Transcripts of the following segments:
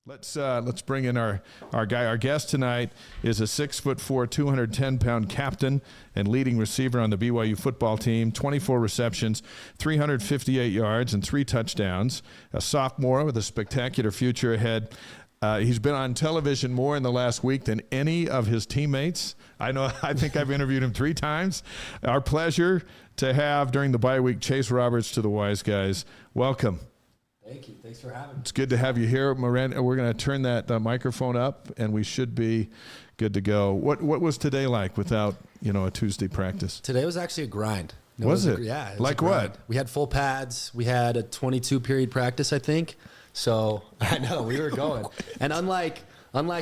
Let's bring in our guy. Our guest tonight is a 6'4", 210-pound captain and leading receiver on the BYU football team. 24 receptions, 358 yards, and 3 touchdowns. A sophomore with a spectacular future ahead. He's been on television more in the last week than any of his teammates. I think I've interviewed him 3 times. Our pleasure to have during the bye week Chase Roberts to the Wise Guys. Welcome. Thank you. Thanks for having me. It's good to have you here, Miranda. We're going to turn that microphone up, and we should be good to go. What was today like without a Tuesday practice? Today was actually a grind. Was it? Yeah. It was like what? We had full pads. We had a 22-period practice, I think. So I know we were going. And unlike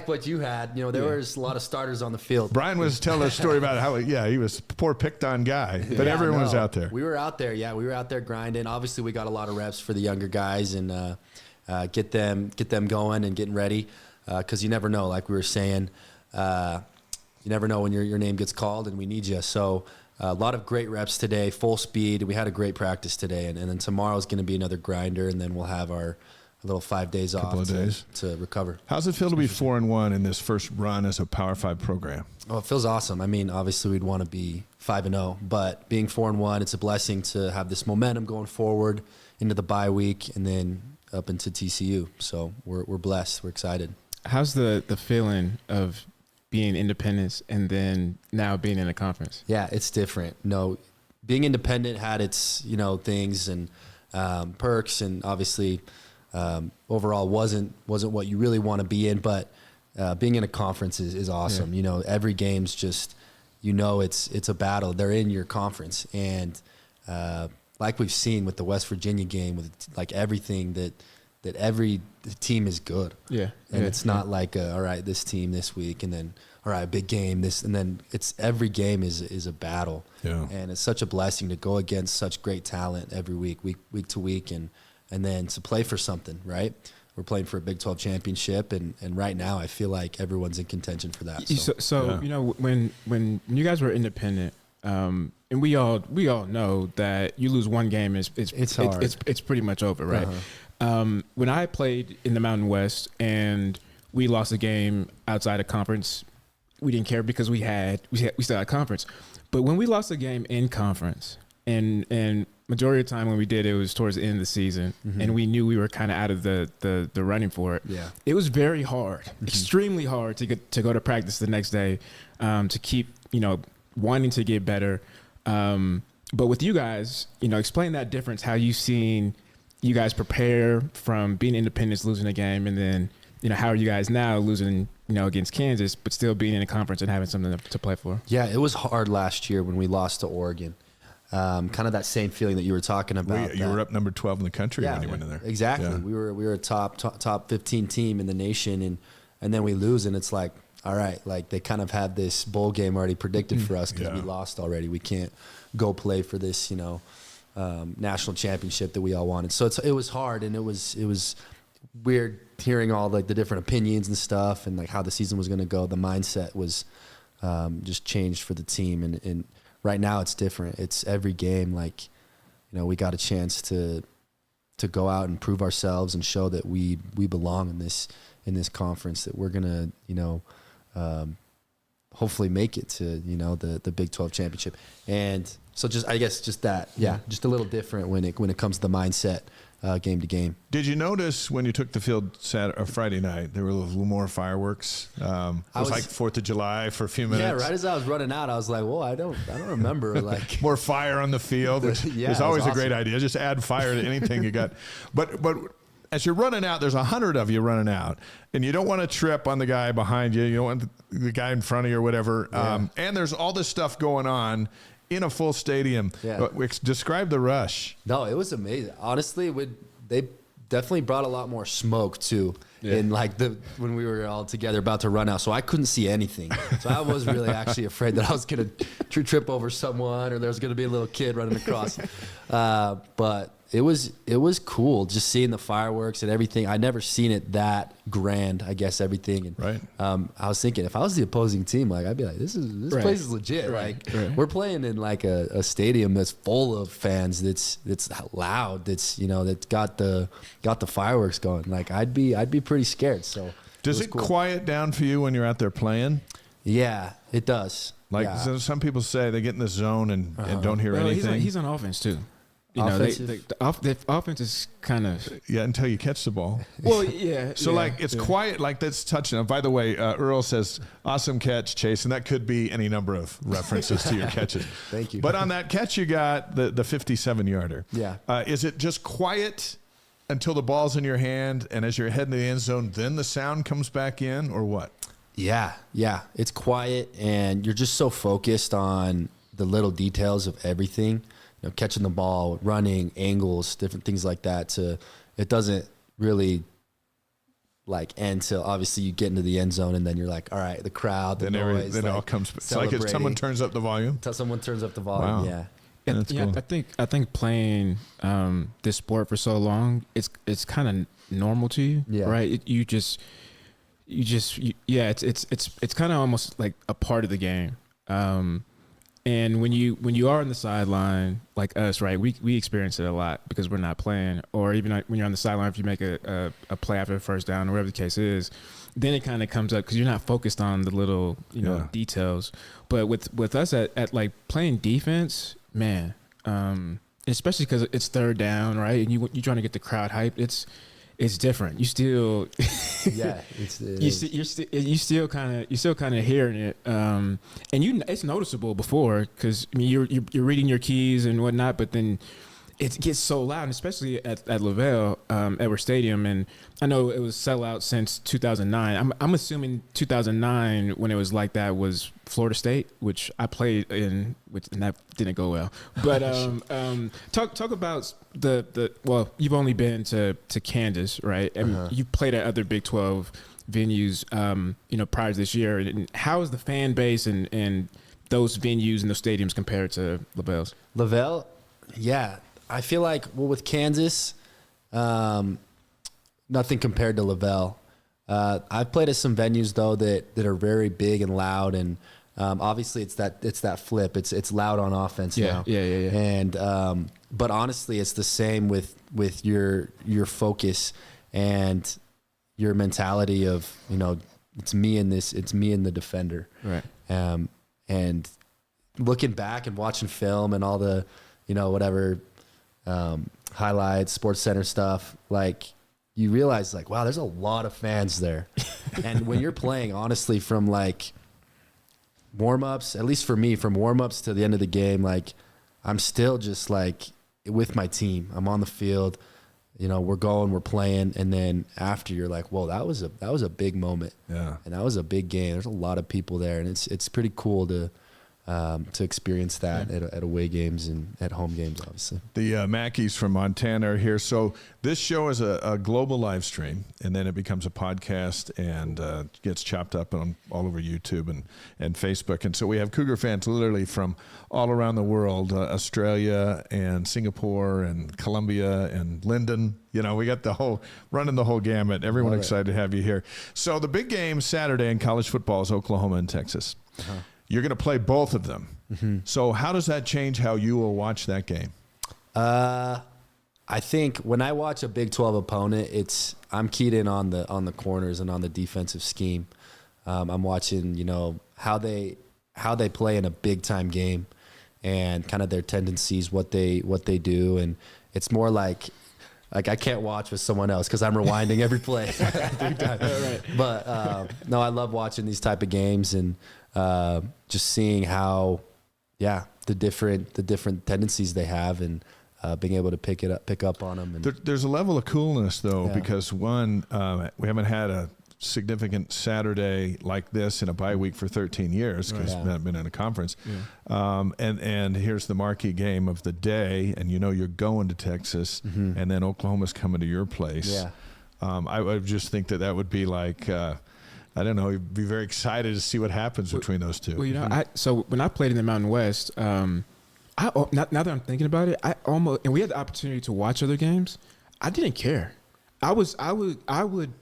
what you had, there was a lot of starters on the field. Brian was telling a story about how he was a poor picked on guy, but everyone was out there. We were out there. Yeah, we were out there grinding. Obviously, we got a lot of reps for the younger guys and get them going and getting ready because you never know. Like we were saying, you never know when your name gets called and we need you. So a lot of great reps today, full speed. We had a great practice today, and then tomorrow's going to be another grinder, and then we'll have our little 5 days off to recover. How's it feel to be 4-1 in this first run as a Power 5 program? Oh, it feels awesome. I mean, obviously we'd want to be 5-0, but being 4-1, it's a blessing to have this momentum going forward into the bye week and then up into TCU. So we're blessed. We're excited. How's the feeling of being independent and then now being in a conference? Yeah, it's different. Being independent had its things and perks, and obviously overall wasn't what you really want to be in, but being in a conference is awesome. Yeah. Every game's just it's a battle. They're in your conference, and like we've seen with the West Virginia game, with like everything that every team is good. Yeah, and it's not like all right, this team this week, and then all right, big game this, and then it's every game is a battle. Yeah, and it's such a blessing to go against such great talent every week to week, and then to play for something, right? We're playing for a Big 12 championship, and right now I feel like everyone's in contention for that. So yeah. When you guys were independent, and we all know that you lose one game, it's hard. It's pretty much over, right? Uh-huh. When I played in the Mountain West and we lost a game outside of conference, we didn't care because we still had conference. But when we lost a game in conference, and majority of the time when we did, it was towards the end of the season, mm-hmm. and we knew we were kind of out of the running for it. Yeah, it was very hard, mm-hmm. extremely hard to go to practice the next day, to keep wanting to get better. But with you guys, explain that difference. How you've seen you guys prepare from being independents, losing a game, and then how are you guys now losing against Kansas, but still being in a conference and having something to play for? Yeah, it was hard last year when we lost to Oregon. Kind of that same feeling that you were talking about. You were up number 12 in the country when you went in there. Exactly. Yeah. We were a top 15 team in the nation, and then we lose, and it's like, all right, like they kind of had this bowl game already predicted for us because we lost already. We can't go play for this, national championship that we all wanted. So it was hard, and it was weird hearing all like the different opinions and stuff, and like how the season was going to go. The mindset was just changed for the team, and right now it's different. It's every game like, we got a chance to go out and prove ourselves and show that we belong in this conference, that we're gonna hopefully make it to the Big 12 championship. And so just that, just a little different when it comes to the mindset. Game to game. Did you notice when you took the field Friday night, there were a little more fireworks? It was like 4th of July for a few minutes. Yeah, right as I was running out, I was like, "Whoa, I don't remember like more fire on the field." Which is always a great idea. Just add fire to anything you got. But as you're running out, there's 100 of you running out, and you don't want to trip on the guy behind you. You don't want the guy in front of you or whatever. Yeah. And there's all this stuff going on in a full stadium. Yeah. Describe the rush. No, it was amazing. Honestly, they definitely brought a lot more smoke too. Yeah. In like when we were all together about to run out, so I couldn't see anything. So I was really actually afraid that I was gonna trip over someone, or there was gonna be a little kid running across. But it was cool just seeing the fireworks and everything. I never seen it that grand, I guess, everything. And, right. I was thinking if I was the opposing team, like I'd be like, this place is legit. Right. Like we're playing in like a stadium that's full of fans. That's loud. That's that's got the fireworks going. Like I'd be pretty scared. So does it quiet down for you when you're out there playing? Yeah, it does. Like so some people say they get in the zone and don't hear anything. He's on offense too. The offense is kind of until you catch the ball. Well, yeah. So like it's quiet, like that's touching. By the way, Earl says awesome catch, Chase, and that could be any number of references to your catches. Thank you. But on that catch, you got the 57-yarder. Yeah. Is it just quiet until the ball's in your hand, and as you're heading to the end zone, then the sound comes back in, or what? Yeah. It's quiet, and you're just so focused on the little details of everything. Catching the ball, running, angles, different things like that. It doesn't really like end till obviously you get into the end zone, and then you're like, all right, the crowd, the noise, then it all comes. It's like if someone turns up the volume. Until someone turns up the volume. Wow. Yeah. That's cool. I think playing this sport for so long, it's kind of normal to you, right? It's kind of almost like a part of the game. And when you are on the sideline, like us, right, we experience it a lot because we're not playing, or even when you're on the sideline, if you make a play after a first down or whatever the case is, then it kind of comes up because you're not focused on the little details. But with us at like playing defense, man, especially because it's third down, right, and you're trying to get the crowd hyped, it's different. You still, you're still kind of hearing it, and it's noticeable before because I mean you're reading your keys and whatnot, but then it gets so loud, and especially at Lavelle Edwards Stadium, and I know it was sellout since 2009. I'm assuming 2009 when it was like that was Florida State, which I played in, and that didn't go well. But talk about well, you've only been to Kansas, right? And you've played at other Big 12 venues, prior to this year. And how is the fan base and those venues and those stadiums compared to Lavelle's? Lavelle, yeah. I feel like, with Kansas, nothing compared to Lavelle. I've played at some venues though that are very big and loud, and obviously it's that flip. It's loud on offense now. Yeah. And but honestly, it's the same with your focus and your mentality of it's me and the defender. Right. And looking back and watching film and all the whatever. Highlights, Sports Center stuff, like you realize like, wow, there's a lot of fans there. And when you're playing, honestly, from like warm-ups, at least for me, from warm-ups to the end of the game, like I'm still just like with my team. I'm on the field, we're playing, and then after you're like, whoa, that was a big moment. Yeah. And that was a big game. There's a lot of people there, and it's pretty cool to experience that at away games and at home games, obviously. The Mackeys from Montana are here. So this show is a global live stream, and then it becomes a podcast and gets chopped up on all over YouTube and Facebook. And so we have Cougar fans literally from all around the world, Australia and Singapore and Colombia and Linden. We got running the whole gamut. Everyone excited to have you here. So the big game Saturday in college football is Oklahoma and Texas. Uh-huh. You're going to play both of them. Mm-hmm. So how does that change how you will watch that game? I think when I watch a Big 12 opponent, I'm keyed in on the corners and on the defensive scheme. I'm watching, how they play in a big time game and kind of their tendencies, what they do, and it's more like I can't watch with someone else because I'm rewinding every play 3 times. Right. But no, I love watching these type of games and just seeing how, the different tendencies they have and being able to pick up on them. And there's a level of coolness though, because one, we haven't had a significant Saturday like this in a bye week for 13 years because we haven't been in a conference. Yeah. And here's the marquee game of the day, and you're going to Texas, and then Oklahoma's coming to your place. Yeah. I would just think that would be like I don't know, you'd be very excited to see what happens between those two. Well, so when I played in the Mountain West, Now that I'm thinking about it, and we had the opportunity to watch other games. I didn't care. I would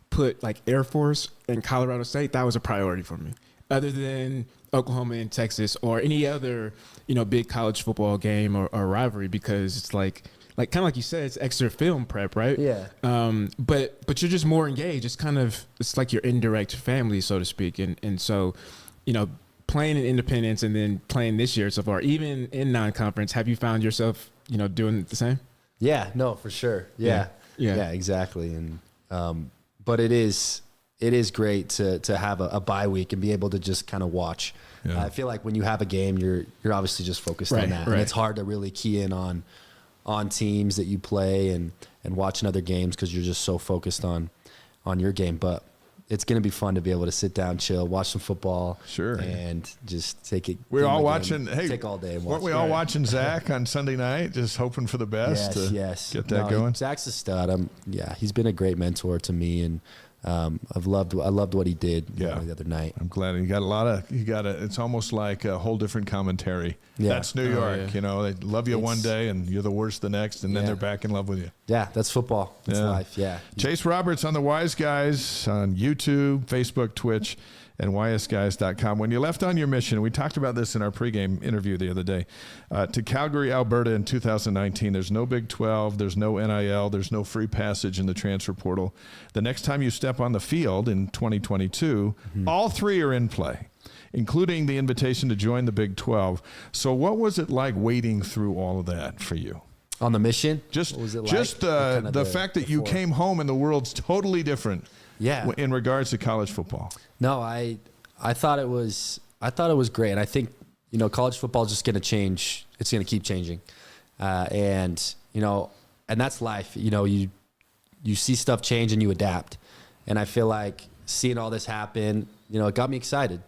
put like Air Force and Colorado State. That was a priority for me, other than Oklahoma and Texas or any other, big college football game or rivalry, because it's like kind of like you said, it's extra film prep, right? Yeah. But you're just more engaged. It's like your indirect family, so to speak. And so, playing in independence and then playing this year so far, even in non-conference, have you found yourself, doing the same? Yeah, no, for sure. Yeah, exactly. And but it is great to have a bye week and be able to just kind of watch. Yeah. I feel like when you have a game, you're obviously just focused on that, and it's hard to really key in on teams that you play and watching other games because you're just so focused on your game. But it's going to be fun to be able to sit down, chill, watch some football, and just take it. We're all watching. Take all day and watch. Weren't we all watching Zach on Sunday night, just hoping for the best? Yes. Get that going. Zach's a stud. He's been a great mentor to me, and I loved what he did the other night. I'm glad you got it's almost like a whole different commentary. Yeah. That's New York. They love you one day and you're the worst the next, and then they're back in love with you. Yeah, that's football. That's life. Yeah. Chase Roberts on the Wise Guys on YouTube, Facebook, Twitch, and ysguys.com. When you left on your mission, we talked about this in our pregame interview the other day, to Calgary, Alberta in 2019, there's no Big 12, there's no NIL, there's no free passage in the transfer portal. The next time you step on the field in 2022, all three are in play, including the invitation to join the Big 12. So what was it like wading through all of that for you? On the mission? Just the fact that you came home and the world's totally different. Yeah. In regards to college football. No, I thought it was great. I think, college football is just going to change. It's going to keep changing. And that's life. You see stuff change and you adapt. And I feel like seeing all this happen, it got me excited.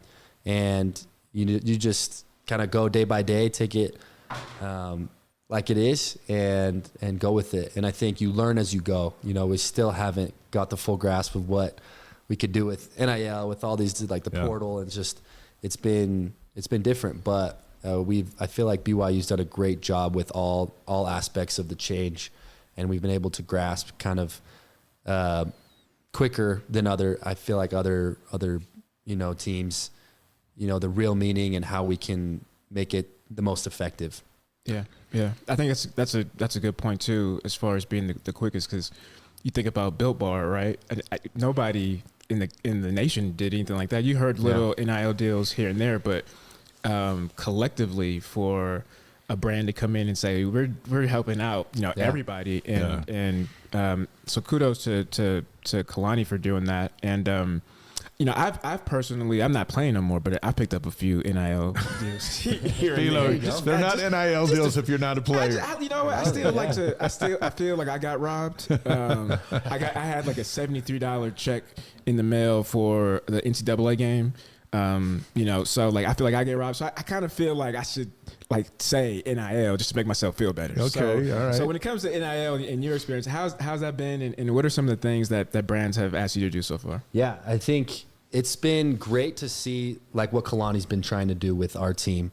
And you just kind of go day by day, take it like it is and go with it. And I think you learn as you go. We still haven't got the full grasp of what we could do with NIL, with all these, like the portal, and just it's been different. But I feel like BYU's done a great job with all aspects of the change, and we've been able to grasp kind of quicker than other teams, the real meaning and how we can make it the most effective. Yeah. I think that's a good point too, as far as being the quickest, because you think about Built Bar, right? Nobody in the nation did anything like that. You heard little NIL deals here and there, but collectively for a brand to come in and say we're helping out, everybody, and so kudos to Kalani for doing that. And I've personally, I'm not playing no more, but I picked up a few NIL deals here and there. They're not NIL deals if you're not a player. I feel like I got robbed. I had like a $73 check in the mail for the NCAA game. So like I feel like I get robbed. So I kind of feel like I should like say NIL just to make myself feel better. Okay, all right. So when it comes to NIL in your experience, how's that been, and what are some of the things that brands have asked you to do so far? Yeah, I think it's been great to see like what Kalani's been trying to do with our team.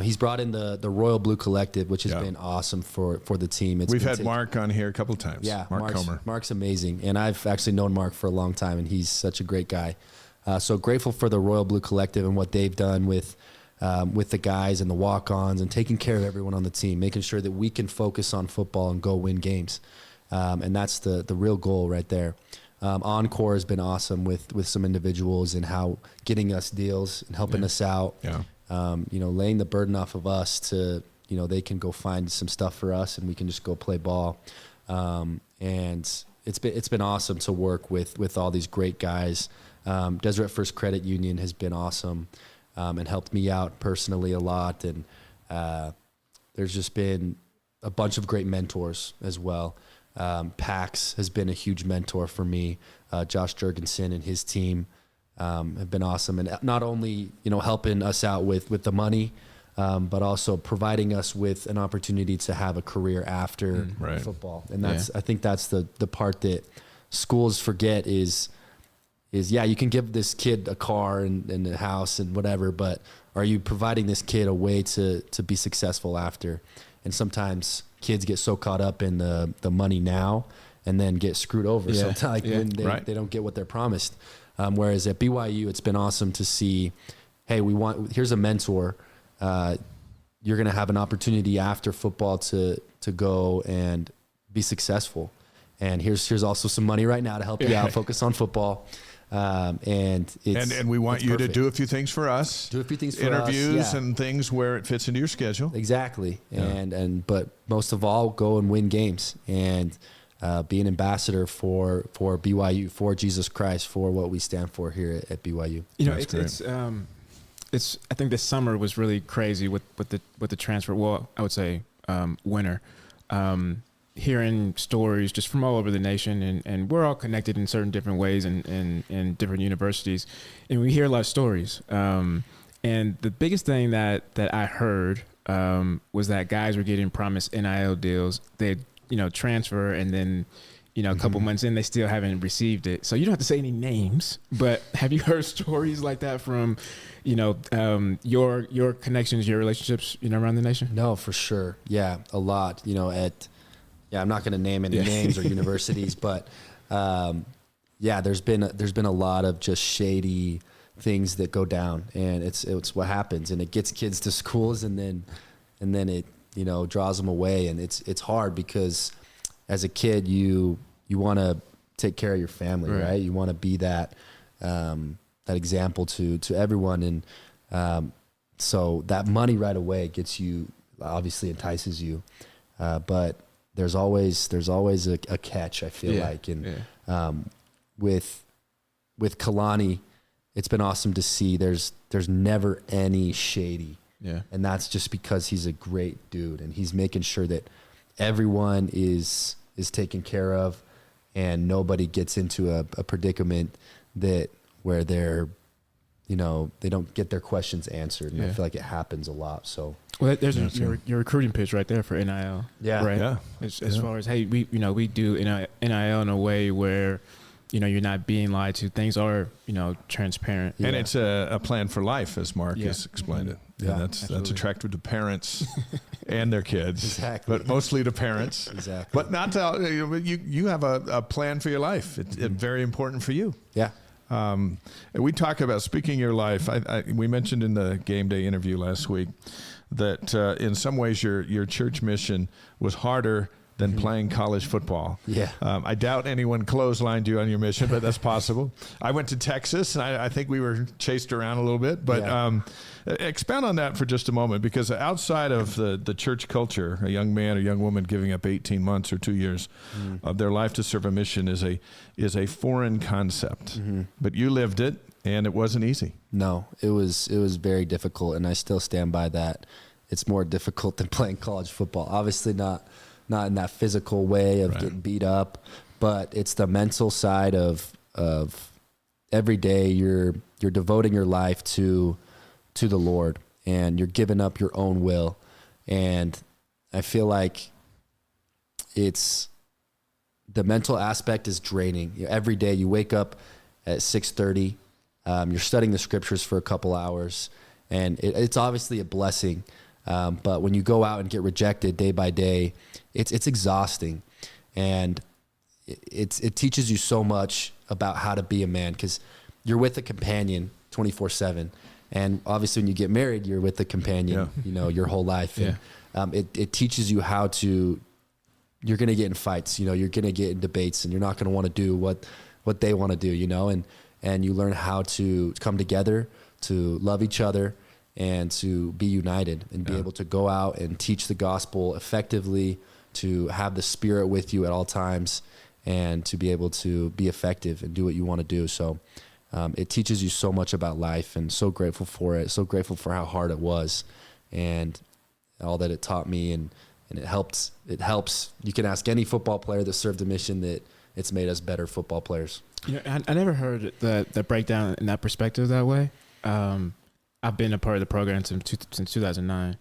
He's brought in the Royal Blue Collective, which has been awesome for the team. We've had Mark on here a couple of times. Yeah, Mark Comer. Mark's amazing, and I've actually known Mark for a long time, and he's such a great guy. So grateful for the Royal Blue Collective and what they've done with the guys and the walk-ons and taking care of everyone on the team, making sure that we can focus on football and go win games. And that's the real goal right there. Encore has been awesome with some individuals and how getting us deals and helping us out. Yeah. Laying the burden off of us to, they can go find some stuff for us and we can just go play ball. And it's been awesome to work with all these great guys. Deseret First Credit Union has been awesome and helped me out personally a lot. And there's just been a bunch of great mentors as well. Pax has been a huge mentor for me. Josh Jurgensen and his team have been awesome. And not only, helping us out with the money, but also providing us with an opportunity to have a career after football. And I think that's the part that schools forget is you can give this kid a car and a house and whatever, but are you providing this kid a way to be successful after? And sometimes kids get so caught up in the money now and then get screwed over. Sometimes when they don't get what they're promised. Whereas at BYU, it's been awesome to see, hey, here's a mentor. You're going to have an opportunity after football to go and be successful. And here's also some money right now to help you out, focus on football. And we want you to do a few things for us. Do a few things for interviews and things where it fits into your schedule. Exactly. But most of all, go and win games and be an ambassador for BYU, for Jesus Christ, for what we stand for here at BYU. You know, it's I think this summer was really crazy with the transfer. Well, I would say winter. Hearing stories just from all over the nation, and we're all connected in certain different ways and different universities, and we hear a lot of stories. And the biggest thing that I heard was that guys were getting promised NIL deals. They'd transfer, and then a couple months in, they still haven't received it. So you don't have to say any names, but have you heard stories like that from your connections, your relationships around the nation? No, for sure. Yeah, a lot. I'm not going to name any names or universities, but there's been a lot of just shady things that go down, and it's what happens, and it gets kids to schools, and then it draws them away, and it's hard because as a kid you want to take care of your family, right? You want to be that example to everyone, and so that money right away gets you, obviously entices you, but there's always a catch, I feel like. And with Kalani, it's been awesome to see there's never any shady. Yeah. And that's just because he's a great dude, and he's making sure that everyone is taken care of and nobody gets into a predicament where they're they don't get their questions answered. And I feel like it happens a lot. So there's your recruiting pitch right there for NIL. Yeah. Right. Yeah. As far as, hey, we do NIL in a way where, you're not being lied to. Things are, transparent. Yeah. And it's a plan for life, as Mark has explained it. Yeah, that's attractive to parents and their kids. Exactly. But mostly to parents. Exactly. But not to, you have a plan for your life. It's very important for you. Yeah. We talk about speaking your life. We mentioned in the game day interview last week that in some ways your church mission was harder than playing college football. Yeah. I doubt anyone clotheslined you on your mission, but that's possible. I went to Texas, and I think we were chased around a little bit. But expound on that for just a moment, because outside of the church culture, a young man or young woman giving up 18 months or 2 years of their life to serve a mission is a foreign concept. Mm-hmm. But you lived it, and it wasn't easy. No, it was very difficult, and I still stand by that. It's more difficult than playing college football. Obviously not in that physical way of getting beat up, but it's the mental side of every day you're devoting your life to the Lord, and you're giving up your own will. And I feel like it's the mental aspect is draining. Every day you wake up at 6:30, you're studying the scriptures for a couple hours, and it's obviously a blessing. But when you go out and get rejected day by day, it's exhausting, and it teaches you so much about how to be a man, because you're with a companion 24/7, and obviously when you get married, you're with a companion, your whole life. Yeah. And it teaches you how to. You're gonna get in fights, you're gonna get in debates, and you're not gonna want to do what they want to do, and you learn how to come together, to love each other, and to be united, and be able to go out and teach the gospel effectively, to have the Spirit with you at all times, and to be able to be effective and do what you want to do. So it teaches you so much about life, and so grateful for it, so grateful for how hard it was, and all that it taught me, and it helps. You can ask any football player that served a mission that it's made us better football players. I never heard the breakdown in that perspective that way. I've been a part of the program since 2009.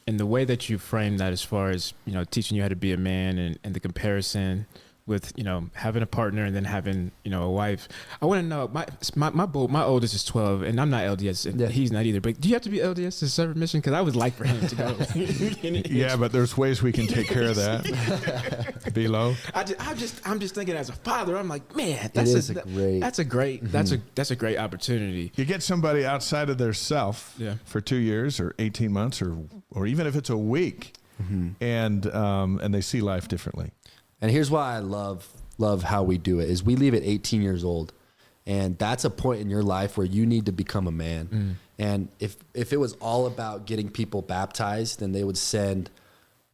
And the way that you frame that, as far as, teaching you how to be a man, and the comparison with having a partner and then having a wife. I want to know my oldest is 12 and I'm not LDS and he's not either. But do you have to be LDS to serve a mission? Because I would like for him to go. Yeah, but there's ways we can take care of that. Below. I'm just thinking as a father, I'm like, man, that's a great opportunity. You get somebody outside of their self for 2 years or 18 months or even if it's a week, and they see life differently. And here's why I love how we do it is we leave at 18 years old. And that's a point in your life where you need to become a man. And if it was all about getting people baptized, then they would send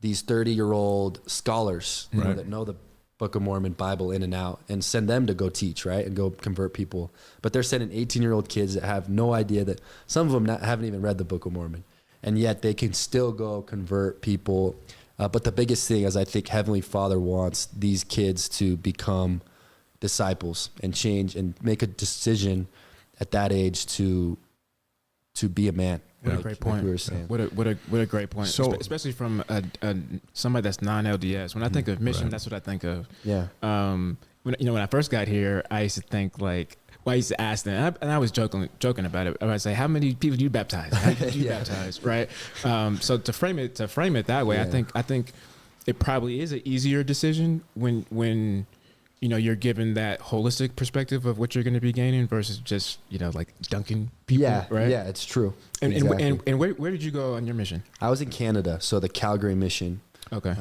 these 30-year-old scholars that know the Book of Mormon Bible in and out and send them to go teach, right? And go convert people. But they're sending 18-year-old kids that have no idea that some of them haven't even read the Book of Mormon. And yet they can still go convert people. But the biggest thing is I think Heavenly Father wants these kids to become disciples and change and make a decision at that age to be a man. What a great point. Like we were saying. What a great point. So, especially from somebody that's non-LDS. When I think of mission, that's what I think of. Yeah. When I first got here, I used to think like, I used to ask them, and I was joking about it. I would say, "How many people do you baptize? How do you baptize?" Right. So to frame it that way, I think it probably is an easier decision when you're given that holistic perspective of what you're going to be gaining versus just like dunking people. Yeah. Right. Yeah, it's true. And exactly. and where did you go on your mission? I was in Canada, so the Calgary mission. Okay.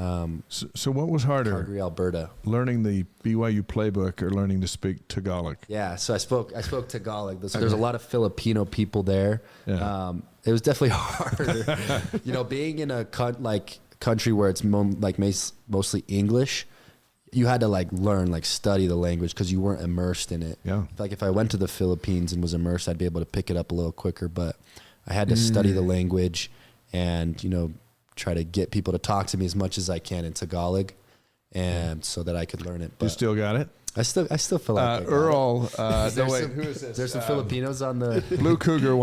So what was harder? Calgary, Alberta. Learning the BYU playbook or learning to speak Tagalog? Yeah, so I spoke Tagalog. So there's a lot of Filipino people there. Yeah. It was definitely harder. Being in a country where it's mostly English, you had to learn, study the language because you weren't immersed in it. Yeah. Like if I went to the Philippines and was immersed, I'd be able to pick it up a little quicker. But I had to study the language and try to get people to talk to me as much as I can in Tagalog, and so that I could learn it. But You still got it? I still feel like Earl. who is this? There's some Filipinos on the Blue Cougar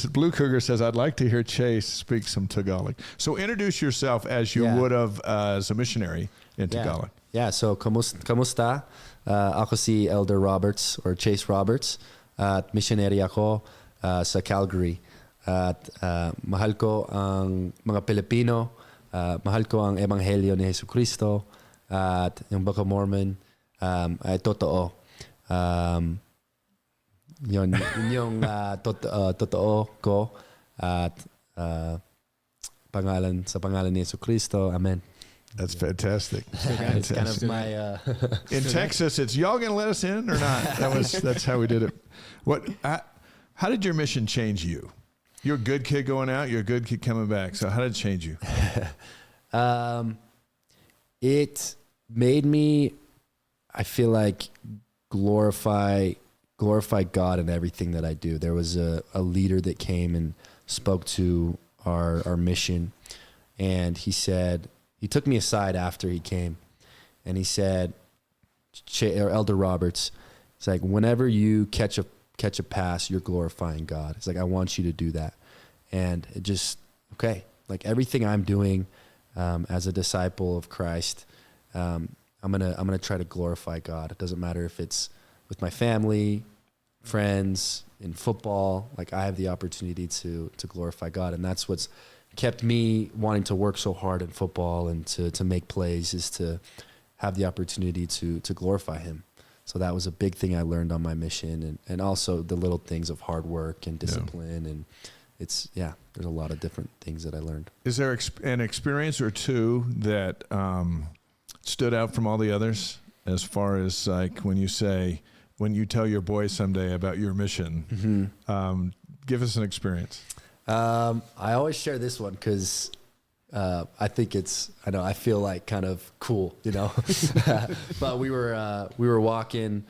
Blue Cougar says, "I'd like to hear Chase speak some Tagalog." So introduce yourself as you would have as a missionary in Tagalog. Yeah. So kamusta? Ako si Elder Roberts or Chase Roberts. At missionary ako sa Calgary. At mahal ko ang mga Pilipino, mahal ko ang Ebanghelyo ni Jesucristo, at yung Book of Mormon ay totoo. Yun yung totoo ko at sa pangalan ni Jesucristo. Amen. That's fantastic. It's kind of my in Texas, it's y'all gonna let us in or not? That's how we did it. How did your mission change you? You're a good kid going out. You're a good kid coming back. So how did it change you? It made me, I feel like, glorify God in everything that I do. There was a leader that came and spoke to our mission, and he took me aside after he came, and he said, Elder Roberts, it's like, whenever you catch a pass, you're glorifying God. It's like, I want you to do that. And it just, like everything I'm doing as a disciple of Christ, I'm gonna try to glorify God. It doesn't matter if it's with my family, friends, in football. Like I have the opportunity to glorify God, and that's what's kept me wanting to work so hard in football and to make plays, is to have the opportunity to glorify Him. So that was a big thing I learned on my mission, and also the little things of hard work and discipline. And there's a lot of different things that I learned. Is there an experience or two that stood out from all the others, as far as like when you tell your boys someday about your mission? Give us an experience. I always share this one because I think I feel like kind of cool, but we were walking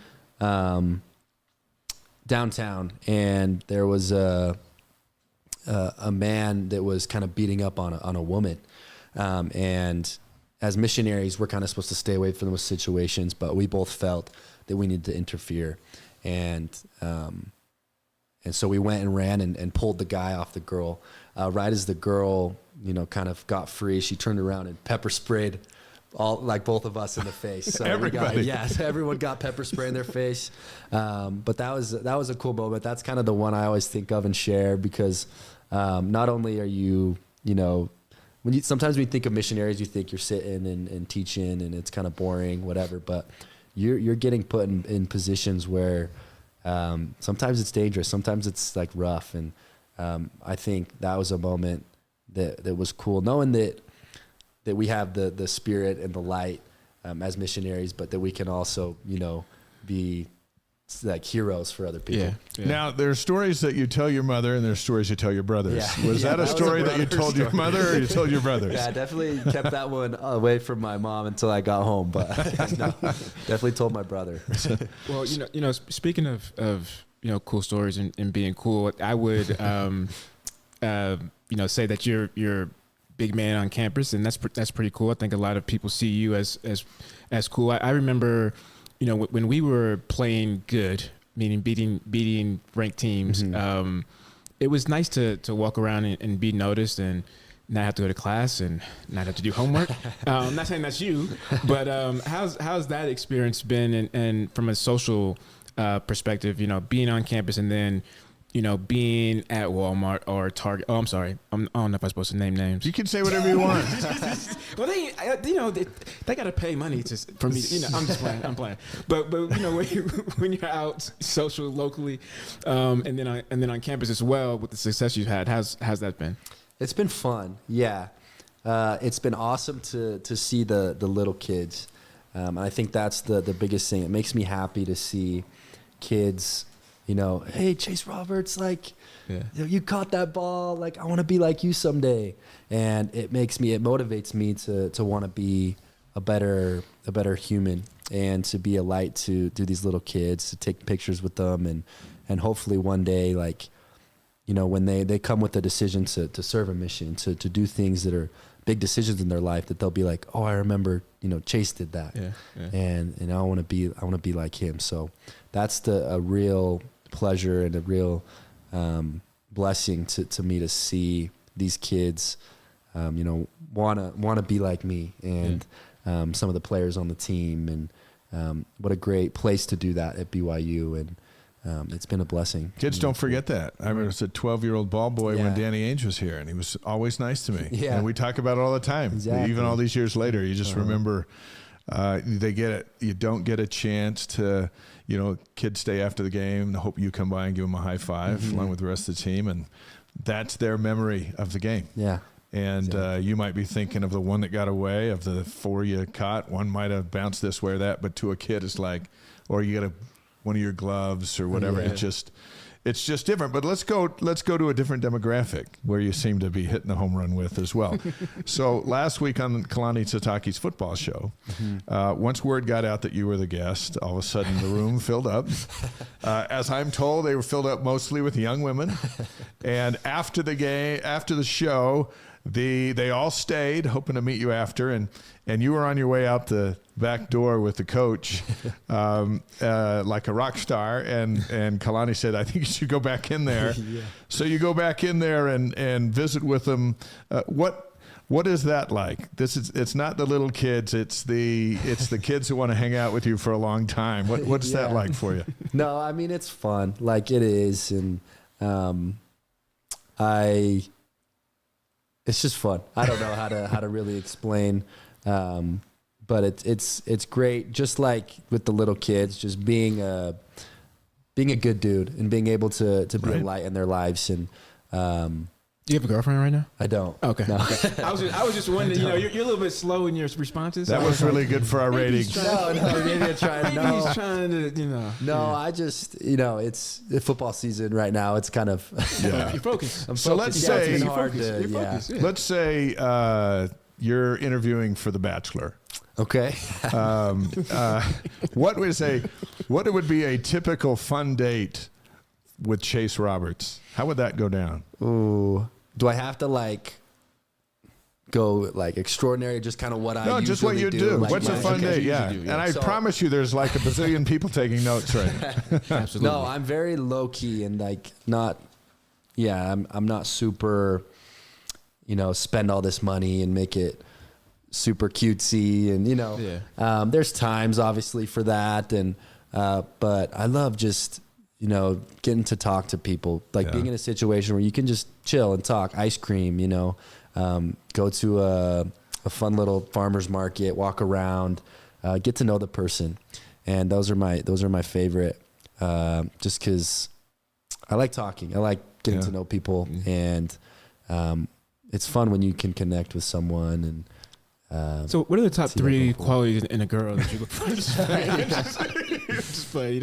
downtown, and there was a man that was kind of beating up on a woman, and as missionaries, we're kind of supposed to stay away from those situations, but we both felt that we needed to interfere, and so we went and ran and pulled the guy off the girl. Right as the girl, kind of got free, she turned around and pepper sprayed both of us in the face. So Everybody. everyone got pepper spray in their face. But that was a cool moment. That's kind of the one I always think of and share because not only are you sometimes when you think of missionaries, you think you're sitting and teaching and it's kind of boring, whatever. But you're getting put in positions where sometimes it's dangerous, sometimes it's like rough, and I think that was a moment that was cool, knowing that we have the spirit and the light as missionaries, but that we can also be like heroes for other people. Yeah. Now, there are stories that you tell your mother and there are stories you tell your brothers. Yeah. Was that a story that you told your mother or you told your brothers? Yeah, I definitely kept that one away from my mom until I got home, but no, definitely told my brother. Well, speaking of cool stories and being cool, I would say that you're big man on campus, and that's pretty cool. I think a lot of people see you as cool. I remember when we were playing good, meaning beating ranked teams, it was nice to walk around and be noticed and not have to go to class and not have to do homework. I'm not saying that's you, but how's that experience been? And from a social perspective, being on campus and then being at Walmart or Target. Oh, I'm sorry. I don't know if I'm supposed to name names. You can say whatever you want. Well, they got to pay money for me. I'm just playing. I'm playing. But when you're out social locally, and then on campus as well with the success you've had, how's that been? It's been fun. Yeah, it's been awesome to see the little kids. And I think that's the biggest thing. It makes me happy to see kids. Hey, Chase Roberts, you caught that ball. Like, I want to be like you someday. And it motivates me to want to be a better human and to be a light to these little kids, to take pictures with them. And hopefully one day, when they come with a decision to serve a mission, to do things that are big decisions in their life, that they'll be like, oh, I remember, Chase did that. Yeah. And I want to be like him. So that's a real pleasure and a real blessing to me to see these kids want to be like me and some of the players on the team, and what a great place to do that at BYU, and it's been a blessing. Kids don't forget that. I remember as a 12-year-old ball boy when Danny Ainge was here, and he was always nice to me. Yeah. And we talk about it all the time. Exactly. Even all these years later, you just remember they get it. You don't get a chance to, kids stay after the game and hope you come by and give them a high five along with the rest of the team. And that's their memory of the game. Yeah. And you might be thinking of the one that got away, of the 4 you caught. One might have bounced this way or that, but to a kid, it's like, or you get one of your gloves or whatever. Yeah. It's just different. But let's go to a different demographic where you seem to be hitting the home run with as well. So last week on Kalani Sitake's football show, once word got out that you were the guest, all of a sudden the room filled up. As I'm told, they were filled up mostly with young women. And after the show, they all stayed, hoping to meet you after, and you were on your way out the back door with the coach, like a rock star, and Kalani said, I think you should go back in there. Yeah. So you go back in there and visit with them. What is that like? It's not the little kids, it's the kids who want to hang out with you for a long time. What's that like for you? No, I mean, it's fun, like it is, and it's just fun. I don't know how to really explain, but it's great. Just like with the little kids, just being a good dude and being able to be a light in their lives. And do you have a girlfriend right now? I don't. Okay. No. Okay. I was just wondering. You're a little bit slow in your responses. That was really good for our ratings. No, maybe he's trying to. No, I just it's the football season right now. It's kind of you're focused. So let's say it's been hard to, let's say you're interviewing for The Bachelor. Okay. What would be a typical fun date with Chase Roberts? How would that go down? Ooh, do I have to go extraordinary? Just kind of what I usually just what you do. What's a fun date? Yeah. And I promise you, there's like a bazillion people taking notes right now. Absolutely. No, I'm very low key and not. Yeah, I'm not super. Spend all this money and make it super cutesy, and there's times obviously for that, and but I love just getting to talk to people, like being in a situation where you can just chill and talk, ice cream, go to a fun little farmer's market, walk around, get to know the person, and those are my favorite, just because I like talking, I like getting to know people, and it's fun when you can connect with someone. And so what are the top 3 qualities in a girl that you look for? Just play. You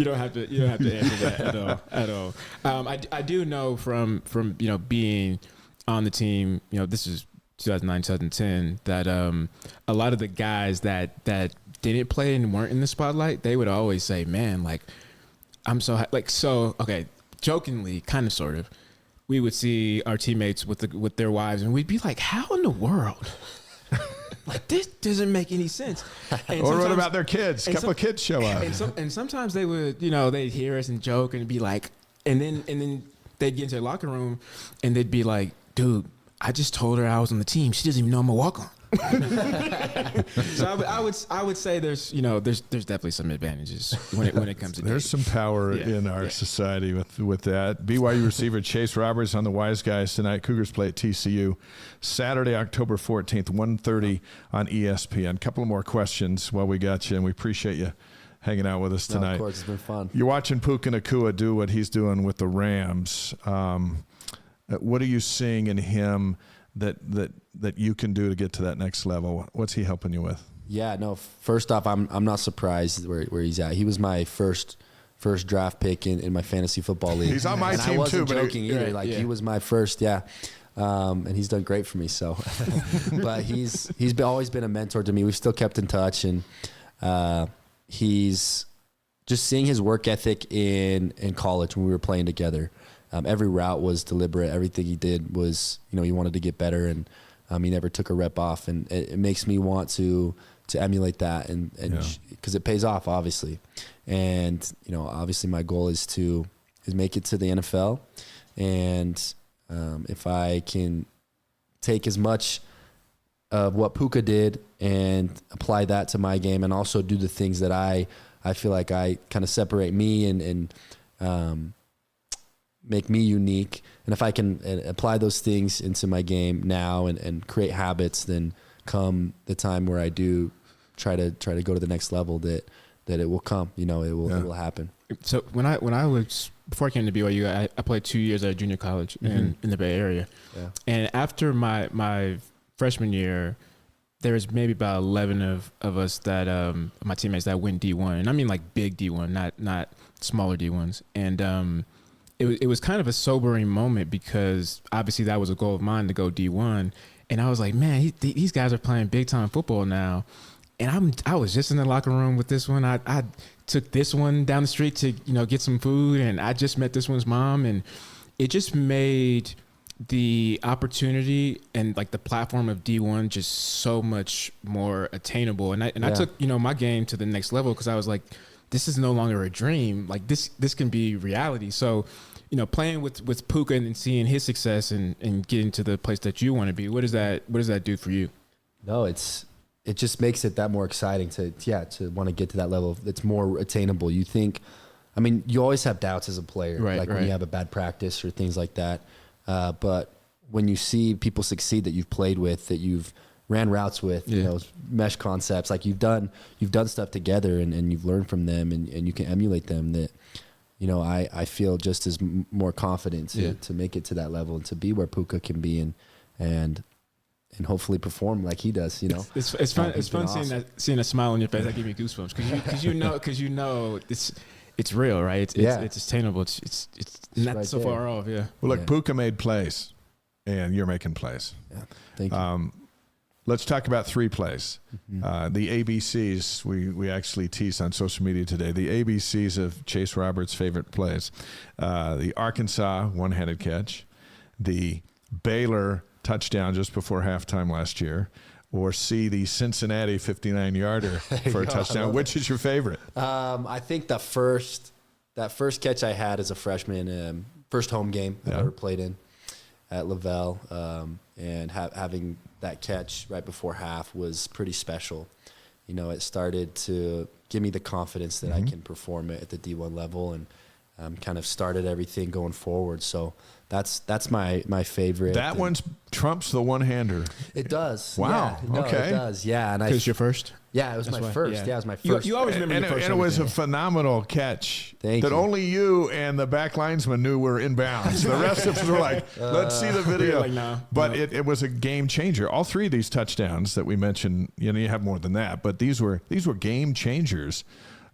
don't have to answer that at all. I do know from being on the team, this is 2009, 2010, that a lot of the guys that didn't play and weren't in the spotlight, they would always say, man, like, I'm so okay, jokingly, kind of, sort of, we would see our teammates with their wives, and we'd be like, how in the world? Like, this doesn't make any sense. Or what about their kids? A couple of kids show up. And sometimes they would, they'd hear us and joke and be like, and then they'd get into the locker room and they'd be like, dude, I just told her I was on the team. She doesn't even know I'm a walk-on. So I would say there's definitely some advantages when it comes to there's some power in our society with that. BYU receiver Chase Roberts on the Wise Guys tonight. Cougars play at TCU Saturday, October 14th, 1:30 on ESPN. A couple of more questions while we got you, and we appreciate you hanging out with us tonight. No, of course, it's been fun. You're watching Puka Nacua do what he's doing with the Rams. What are you seeing in him that you can do to get to that next level? What's he helping you with? Yeah, no, first off, I'm not surprised where he's at. He was my first draft pick in my fantasy football league. He's on my team I wasn't too, joking either. He was my first, and he's done great for me. So, but he's always been a mentor to me. We've still kept in touch, and he's just seeing his work ethic in college when we were playing together. Every route was deliberate. Everything he did was, he wanted to get better, and he never took a rep off. And it makes me want to emulate that, and because it pays off, obviously. And obviously my goal is make it to the NFL, and if I can take as much of what Puka did and apply that to my game, and also do the things that I feel like I kind of separate me and make me unique. And if I can apply those things into my game now and create habits, then come the time where I do try to go to the next level, that it will come, it will happen. So when I was, before I came to BYU, I played 2 years at junior college in the Bay Area. Yeah. And after my freshman year, there was maybe about 11 of us that, my teammates that went D1. And I mean like big D1, not smaller D1s. And, it was kind of a sobering moment, because obviously that was a goal of mine to go D1. And I was like, man, these guys are playing big time football now. And I was just in the locker room with this one. I took this one down the street to, get some food, and I just met this one's mom, and it just made the opportunity and like the platform of D1 just so much more attainable. And I took, my game to the next level, because I was like, this is no longer a dream. Like this can be reality. So, playing with Puka and seeing his success and getting to the place that you want to be, what does that do for you? No, it just makes it that more exciting to want to get to that level that's more attainable. You think, you always have doubts as a player, right, when you have a bad practice or things like that. But when you see people succeed that you've played with, that you've ran routes with, mesh concepts, like you've done stuff together, and you've learned from them, and you can emulate them, that, I feel just as more confident to make it to that level and to be where Puka can be, and hopefully perform like he does. It's fun. It's fun awesome. seeing a smile on your face. That gives me goosebumps, because it's real, right? It's attainable. It's not right so there. Far off. Yeah. Well, look, Puka made plays, and you're making plays. Yeah. Thank you. Let's talk about 3 plays. The ABCs, we actually teased on social media today, the ABCs of Chase Roberts' favorite plays. The Arkansas one-handed catch, the Baylor touchdown just before halftime last year, or C, the Cincinnati 59-yarder for a touchdown. Which is your favorite? I think that first catch I had as a freshman, first home game I've ever played in. at Lavelle, and having that catch right before half was pretty special. You know, it started to give me the confidence that I can perform it at the D1 level, and kind of started everything going forward. So that's my favorite. That one trumps the one-hander. It does. Wow. Yeah, no, okay. It does. Yeah. And Because your first? Yeah, it was my first. Yeah, it was my first. You always remember your first. And it was a phenomenal catch Thank that you. only you and the back linesman knew were in bounds. The rest of us were like, let's see the video. Like, no, but no. It was a game changer. All three of these touchdowns that we mentioned, you know, you have more than that, but these were game changers.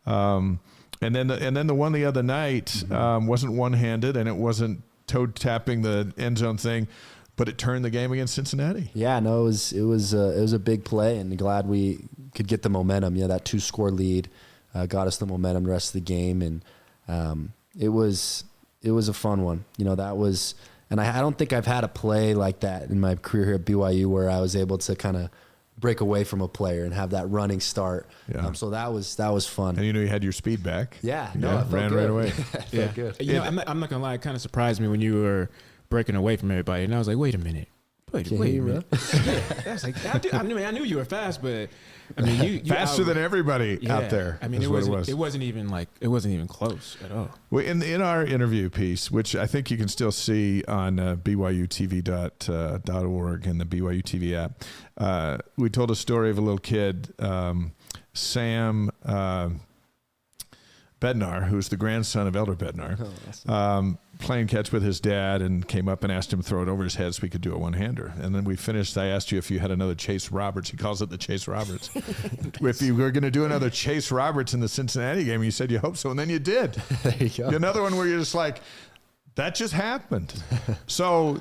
And then the one the other night wasn't one-handed, and it wasn't toe tapping the end zone thing, but it turned the game against Cincinnati. Yeah, no, it was a big play, and glad we could get the momentum. You know, that 2-score lead got us the momentum the rest of the game, and it was a fun one. You know, that was, and I don't think I've had a play like that in my career here at BYU where I was able to kind of break away from a player and have that running start. Yeah. So that was fun. And you know you had your speed back. Yeah, no, I felt ran good. right away. I felt good. You know, I'm not gonna lie. It kind of surprised me when you were breaking away from everybody, and I was like, wait a minute. Wait a minute. Yeah, I was like, I knew you were fast, but I mean, you faster than everybody out there. I mean, it wasn't even close at all. Well, in our interview piece, which I think you can still see on BYUtv.org and the BYU TV app, we told a story of a little kid, Sam Bednar, who's the grandson of Elder Bednar, playing catch with his dad, and came up and asked him to throw it over his head so we could do a one-hander. And then we finished. I asked you if you had another Chase Roberts. He calls it the Chase Roberts. If you were going to do another Chase Roberts in the Cincinnati game, you said you hope so, and then you did. There you go. Another one where you're just like, that just happened. So,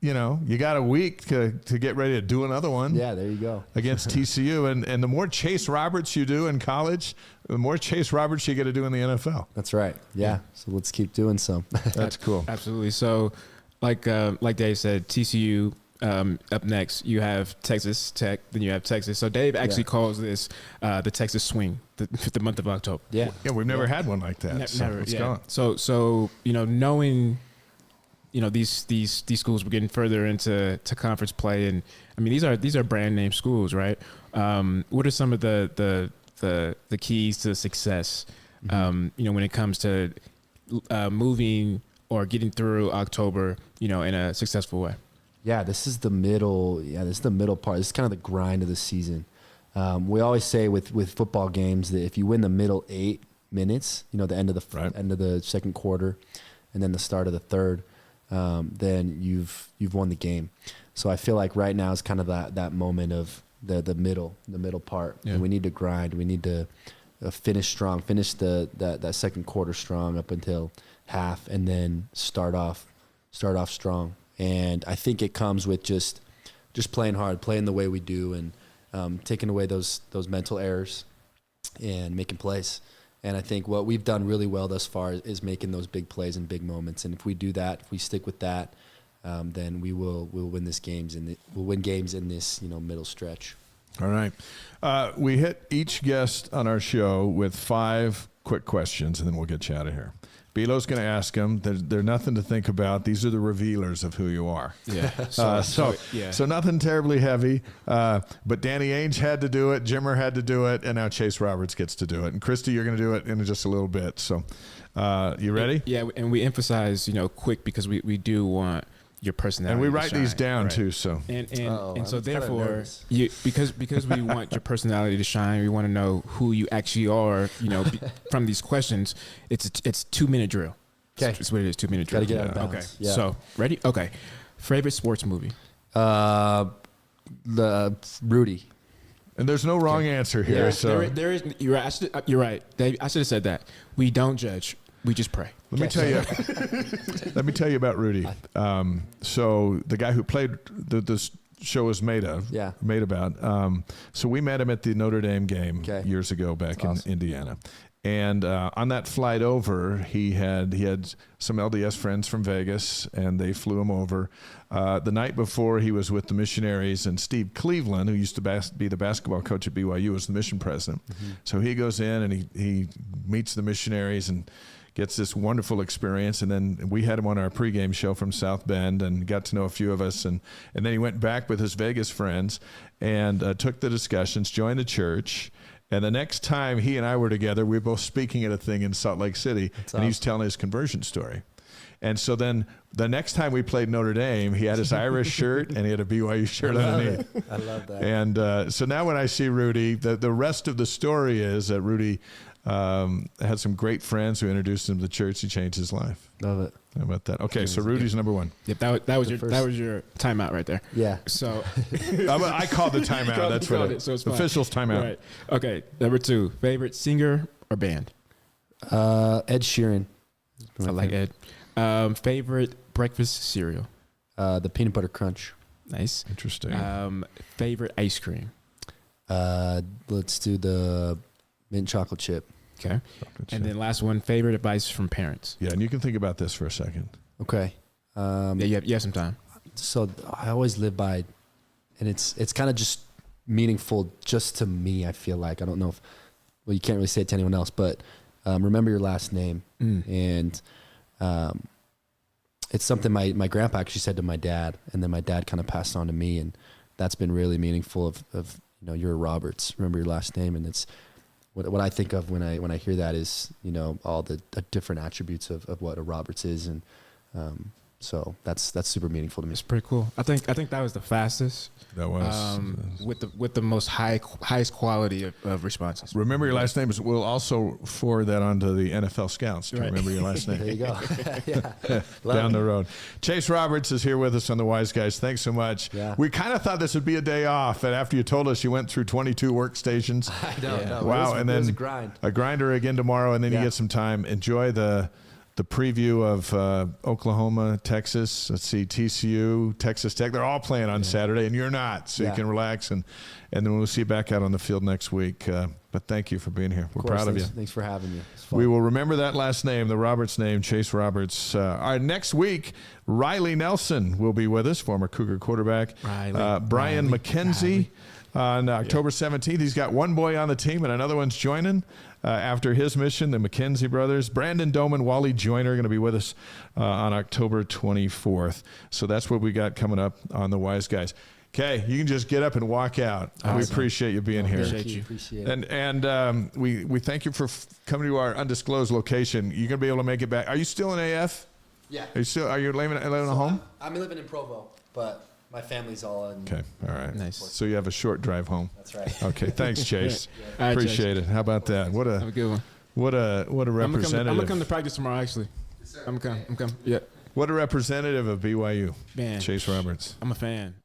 you know, you got a week to get ready to do another one. Yeah, there you go. Against TCU. And the more Chase Roberts you do in college, the more Chase Roberts you get to do in the NFL. That's right. Yeah. So let's keep doing some. That's cool. Absolutely. So, like Dave said, TCU up next. You have Texas Tech, then you have Texas. So Dave actually calls this the Texas Swing, the month of October. Yeah. Yeah, we've never had one like that. Never. It's Yeah. gone. So you know, knowing, you know, these schools were getting further into conference play, and I mean these are brand name schools, right? What are some of the keys to success? You know, when it comes to moving or getting through October, you know, in a successful way. Yeah, this is the middle. Yeah, this is the middle part. This is kind of the grind of the season. We always say with football games that if you win the middle 8 minutes, you know, the end of the end of the second quarter, and then the start of the third, then you've won the game. So I feel like right now is kind of that moment of the middle part. Yeah. And we need to grind. We need to finish strong. Finish that second quarter strong up until half, and then start off strong. And I think it comes with just playing hard, playing the way we do, and taking away those mental errors and making plays. And I think what we've done really well thus far is making those big plays and big moments. And if we do that, if we stick with that, then we'll win we'll win games in this, you know, middle stretch. All right. We hit each guest on our show with 5 quick questions, and then we'll get you out of here. Belo's going to ask them. They're nothing to think about. These are the revealers of who you are. Yeah. So nothing terribly heavy. But Danny Ainge had to do it. Jimmer had to do it. And now Chase Roberts gets to do it. And Christy, you're going to do it in just a little bit. So you ready? Yeah. And we emphasize, you know, quick, because we do want your personality. And we write to shine, these down right? too. So and so therefore, because we want your personality to shine, we want to know who you actually are. You know, from these questions, it's 2-minute drill. Okay, it's what it is. 2-minute drill. Gotta get out of bounds. Okay. Yeah. So ready? Okay. Favorite sports movie? The Rudy. And there's no wrong answer here. Yeah. So There is. You're right. You're right, Dave. I should have said that. We don't judge. We just pray. Let me tell you about Rudy. So the guy who played this show was made about. So we met him at the Notre Dame game years ago back in Indiana. And on that flight over, he had some LDS friends from Vegas, and they flew him over. The night before, he was with the missionaries, and Steve Cleveland, who used to be the basketball coach at BYU, was the mission president. Mm-hmm. So he goes in and he meets the missionaries and gets this wonderful experience. And then we had him on our pregame show from South Bend and got to know a few of us. And then he went back with his Vegas friends and took the discussions, joined the church. And the next time he and I were together, we were both speaking at a thing in Salt Lake City, and he's telling his conversion story. And so then the next time we played Notre Dame, he had his Irish shirt and he had a BYU shirt underneath. I love that. And so now when I see Rudy, the rest of the story is that Rudy had some great friends who introduced him to the church. He changed his life. Love it. How about that? Okay, so Rudy's number one. Yep, that was your timeout right there. Yeah. So I called the timeout. That's what it. So it's official's timeout. Right. Okay, number 2, favorite singer or band? Ed Sheeran. I like Ed. Favorite breakfast cereal? The peanut butter crunch. Nice. Interesting. Favorite ice cream? Let's do the mint chocolate chip. Okay. And then last one, favorite advice from parents? Yeah, and you can think about this for a second. Okay. Yeah, you have some time. So I always live by, and it's kind of just meaningful just to me, I feel like. I don't know if, well, you can't really say it to anyone else, but remember your last name. And it's something my grandpa actually said to my dad, and then my dad kind of passed on to me, and that's been really meaningful of you're a Roberts. Remember your last name, and it's what I think of when I hear that is all the different attributes of what a Roberts is, and so that's super meaningful to me. It's pretty cool. I think that was the fastest. That was with the most highest quality of responses. Remember your last name. We'll also forward that onto the NFL scouts to remember your last name. There you go. Yeah. Down the road. Chase Roberts is here with us on the Wise Guys. Thanks so much. Yeah. We kind of thought this would be a day off, and after you told us you went through 22 workstations. I know. Yeah. No, Wow. it was a grind. A grinder again tomorrow, and then you get some time. Enjoy the preview of Oklahoma, Texas. Let's see, TCU, Texas Tech. They're all playing on Saturday, and you're not, so you can relax. And then we'll see you back out on the field next week. But thank you for being here. We're proud of you. Thanks for having me. It's fun. We will remember that last name, the Roberts name, Chase Roberts. Our next week, Riley Nelson will be with us, former Cougar quarterback. Brian McKenzie. On October 17th, he's got one boy on the team and another one's joining after his mission, the McKenzie brothers. Brandon Doman, Wally Joyner are going to be with us on October 24th. So that's what we got coming up on the Wise Guys. Okay, you can just get up and walk out. Awesome. We appreciate you being here. Appreciate it. And we thank you for coming to our undisclosed location. You're going to be able to make it back. Are you still in AF? Yeah. Are you living at home? I'm living in Provo, but my family's all in. Okay, all right. Nice. So you have a short drive home. That's right. Okay, thanks, Chase. All right, Appreciate it. How about that? What Have a good one. what a representative. I'm gonna come to practice tomorrow. Actually, I'm coming. Yeah. What a representative of BYU, Man, Chase Roberts. I'm a fan.